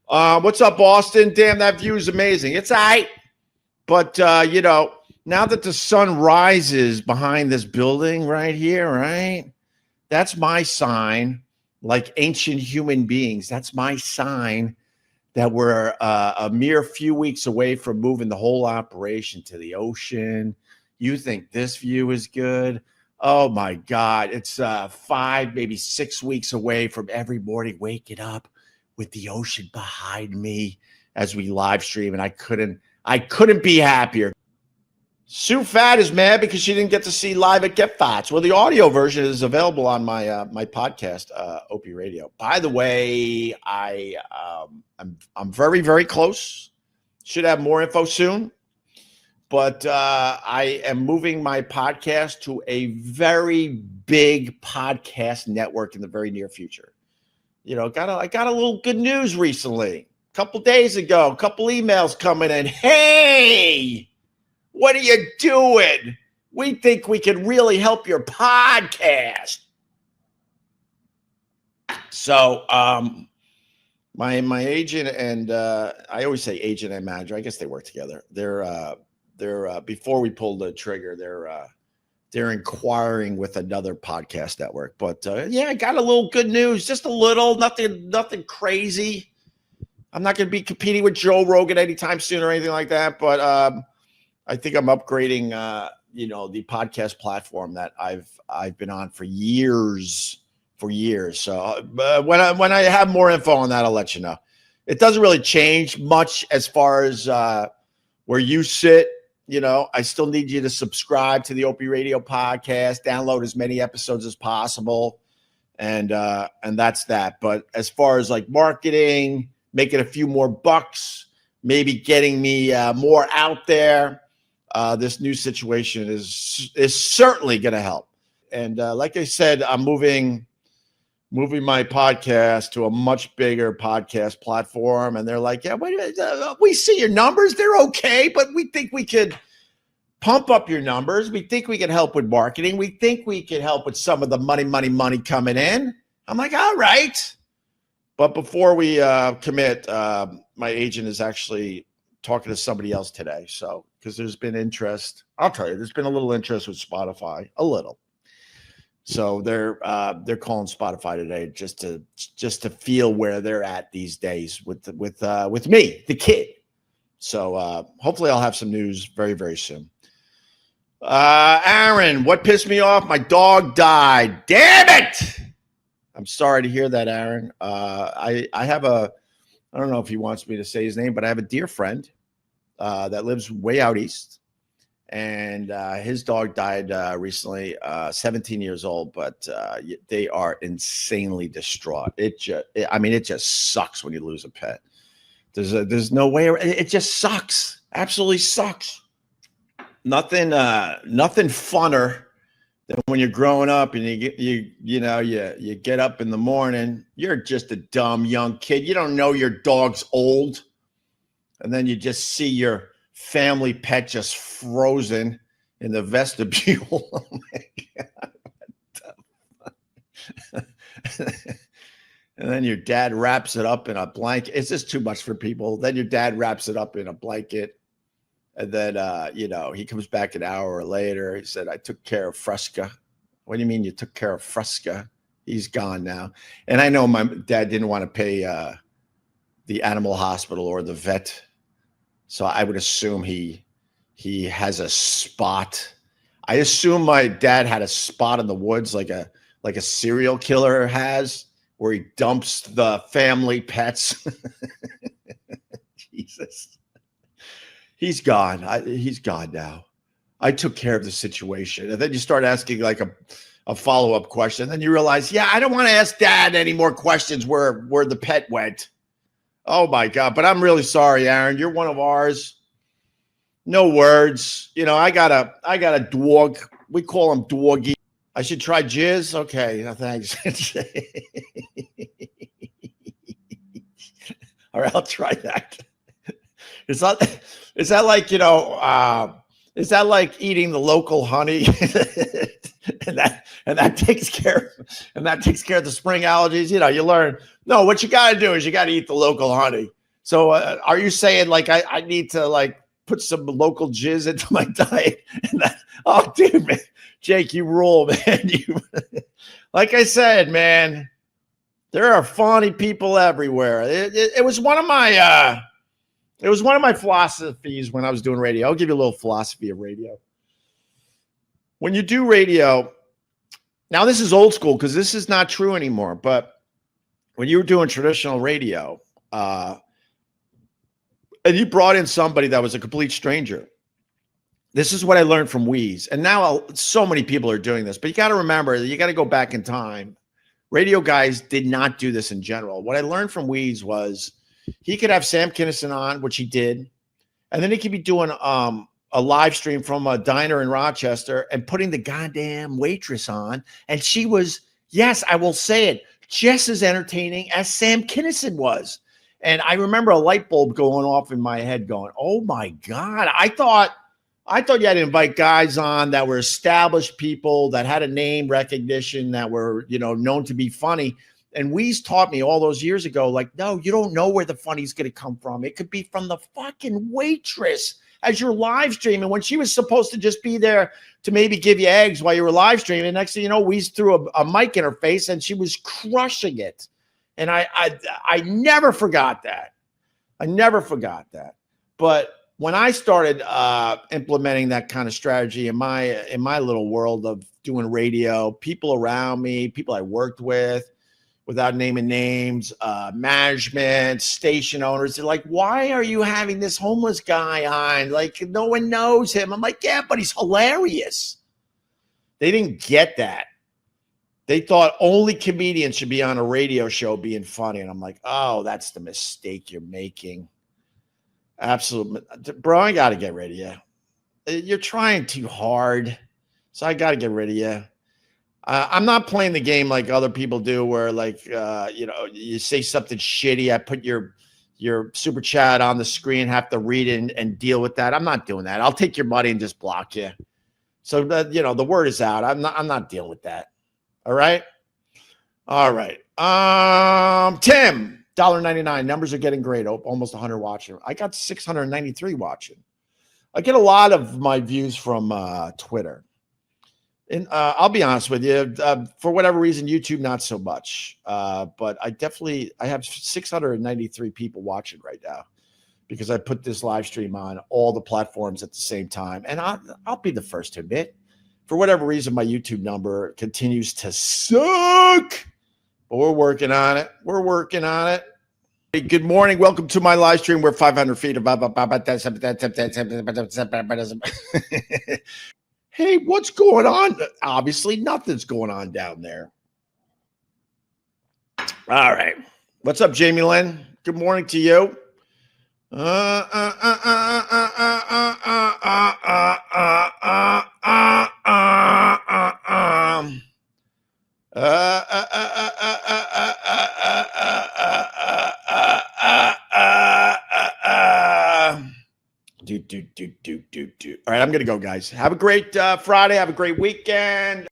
What's up, Boston? Damn, that view is amazing. It's all right. But, now that the sun rises behind this building right here, right? That's my sign, like ancient human beings. That's my sign that we're a mere few weeks away from moving the whole operation to the ocean. You think this view is good? Oh my God. It's 5, maybe 6 weeks away from every morning waking up with the ocean behind me as we live stream. And I couldn't be happier. Sue Fat is mad because she didn't get to see live at Get Fats. Well, the audio version is available on my my podcast, Opie Radio. By the way, I'm very, very close. Should have more info soon. But I am moving my podcast to a very big podcast network in the very near future. I got a little good news recently. A couple days ago, a couple emails coming in. Hey, what are you doing? We think we can really help your podcast. So my agent and I always say agent and manager. I guess they work together. They're before we pull the trigger, they're inquiring with another podcast network. But I got a little good news, just a little, nothing crazy. I'm not going to be competing with Joe Rogan anytime soon or anything like that. But I think I'm upgrading, the podcast platform that I've been on for years. So when I have more info on that, I'll let you know. It doesn't really change much as far as where you sit. I still need you to subscribe to the Opie Radio podcast, download as many episodes as possible, and that's that. But as far as like marketing, making a few more bucks, maybe getting me more out there, this new situation is certainly going to help. And like I said, I'm moving my podcast to a much bigger podcast platform. And they're like, yeah, wait a minute, we see your numbers. They're okay, but we think we could pump up your numbers. We think we can help with marketing. We think we can help with some of the money coming in. I'm like, all right. But before we commit, my agent is actually talking to somebody else today. So, because there's been interest, I'll tell you, there's been a little interest with Spotify, a little. So they're calling Spotify today just to feel where they're at these days with me, the kid. So hopefully I'll have some news very, very soon. Aaron, what pissed me off? My dog died. Damn it! I'm sorry to hear that, Aaron. I don't know if he wants me to say his name, but I have a dear friend that lives way out east. And his dog died recently, 17 years old, but they are insanely distraught. It just sucks when you lose a pet. There's no way. It just sucks. Absolutely sucks. Nothing funner than when you're growing up and you get up in the morning. You're just a dumb young kid. You don't know your dog's old, and then you just see your family pet just frozen in the vestibule. Oh my God. And then your dad wraps it up in a blanket. It's just too much for people. Then your dad wraps it up in a blanket. And then, he comes back an hour later. He said, I took care of Fresca. What do you mean you took care of Fresca? He's gone now. And I know my dad didn't want to pay the animal hospital or the vet. So I would assume he has a spot. I assume my dad had a spot in the woods like a serial killer has, where he dumps the family pets. Jesus. He's gone. He's gone now. I took care of the situation. And then you start asking like a follow-up question. And then you realize, I don't want to ask Dad any more questions where the pet went. Oh my God. But I'm really sorry, Aaron. You're one of ours. No words. I got a dog. We call him Doggy. I should try jizz. Okay. No, thanks. All right. I'll try that. Is that like, is that like eating the local honey? and that takes care of the spring allergies. You learn, no, what you got to do is you got to eat the local honey. So are you saying like I need to like put some local jizz into my diet? Oh, dude, man, Jake, you rule, man. You, like I said, man, there are funny people everywhere. It was one of my it was one of my philosophies when I was doing radio. I'll give you a little philosophy of radio. When you do radio, now this is old school because this is not true anymore. But when you were doing traditional radio, and you brought in somebody that was a complete stranger, this is what I learned from Wheeze. And now so many people are doing this, but you got to remember that you got to go back in time. Radio guys did not do this in general. What I learned from Wheeze was he could have Sam Kinison on, which he did, and then he could be doing a live stream from a diner in Rochester and putting the goddamn waitress on. And she was, yes, I will say it, just as entertaining as Sam Kinison was. And I remember a light bulb going off in my head going, oh my God, I thought you had to invite guys on that were established people that had a name recognition, that were, you know, known to be funny. And Wheeze taught me all those years ago, like, no, you don't know where the funny's going to come from. It could be from the fucking waitress as you're live streaming when she was supposed to just be there to maybe give you eggs while you were live streaming. Next thing you know, Wheeze threw a mic in her face and she was crushing it. And I never forgot that. I never forgot that. But when I started implementing that kind of strategy in my little world of doing radio, people around me, people I worked with, without naming names, management, station owners, they're like, why are you having this homeless guy on? Like, no one knows him. I'm like, yeah, but he's hilarious. They didn't get that. They thought only comedians should be on a radio show being funny. And I'm like, oh, that's the mistake you're making. Absolutely. Bro, I got to get rid of you. You're trying too hard. So I got to get rid of you. I'm not playing the game like other people do where like, you know, you say something shitty. I put your super chat on the screen, have to read it and deal with that. I'm not doing that. I'll take your money and just block you. So that, you know, the word is out. I'm not dealing with that. All right. All right. Tim, $1.99. Numbers are getting great. Almost 100 watching. I got 693 watching. I get a lot of my views from Twitter. And I'll be honest with you, for whatever reason, YouTube, not so much. But I have 693 people watching right now because I put this live stream on all the platforms at the same time. And I'll be the first to admit, for whatever reason, my YouTube number continues to suck. But we're working on it. We're working on it. Hey, good morning. Welcome to my live stream. We're 500 feet above. Hey, what's going on? Obviously, nothing's going on down there. All right. What's up, Jamie Lynn? Good morning to you. Do. All right, I'm gonna go, guys. Have a great Friday. Have a great weekend.